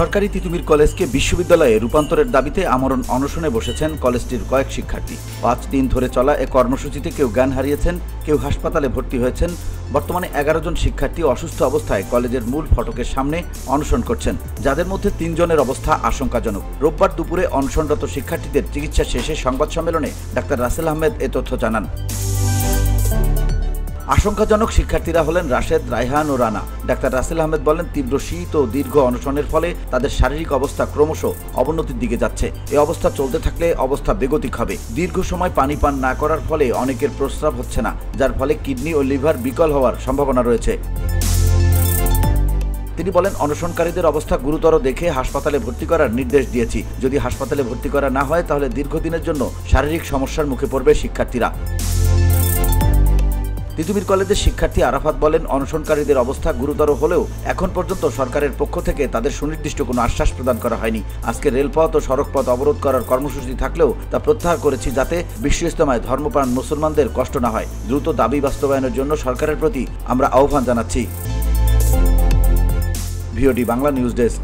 সরকারি তিতুমির কলেজকে বিশ্ববিদ্যালয়ে রূপান্তরের দাবিতে আমরণ অনশনে বসেছেন কলেজটির কয়েক শিক্ষার্থী। ৫ দিন ধরে চলা এ কর্মসূচিতে কেউ জ্ঞান হারিয়েছেন, কেউ হাসপাতালে ভর্তি হয়েছেন। বর্তমানে ১১ জন শিক্ষার্থী অসুস্থ অবস্থায় কলেজের মূল ফটকের সামনে অনশন করছেন, যাদের মধ্যে ৩ জনের অবস্থা আশঙ্কাজনক। রোববার দুপুরে অনশনরত শিক্ষার্থীদের চিকিৎসা শেষে সংবাদ সম্মেলনে ডাক্তার রাসেল আহমেদ এ তথ্য জানান। আশঙ্কাজনক শিক্ষার্থীরা হলেন রাশেদ, রায়হান ও রানা। ডাক্তার রাসেল আহমেদ বলেন, তীব্র শীত ও দীর্ঘ অনশনের ফলে তাদের শারীরিক অবস্থা ক্রমশ অবনতির দিকে যাচ্ছে। এই অবস্থা চলতে থাকলে অবস্থা বেগতিক হবে। দীর্ঘ সময় পানি পান না করার ফলে অনেকের প্রস্রাব হচ্ছে না, যার ফলে কিডনি ও লিভার বিকল হওয়ার সম্ভাবনা রয়েছে। তিনি বলেন, অনশনকারীদের অবস্থা গুরুতর দেখে হাসপাতালে ভর্তি করার নির্দেশ দিয়েছি। যদি হাসপাতালে ভর্তি করা না হয় তাহলে দীর্ঘদিনের জন্য শারীরিক সমস্যার মুখে পড়বে শিক্ষার্থীরা। তিতুমির কলেজের শিক্ষার্থী আরাফাত বলেন, অনশনকারীদের অবস্থা গুরুতর হলেও এখন পর্যন্ত সরকারের পক্ষ থেকে তাদের সুনির্দিষ্ট কোনো আশ্বাস প্রদান করা হয়নি। আজকে রেলপথ ও সড়কপথ অবরোধ করার কর্মসূচি থাকলেও তা প্রত্যাহার করেছি, যাতে বিশ্ব ইজতেমায় ধর্মপ্রাণ মুসলমানদের কষ্ট না হয়। দ্রুত দাবি বাস্তবায়নের জন্য সরকারের প্রতি আমরা আহ্বান জানাচ্ছি। VOD Bangla news desk.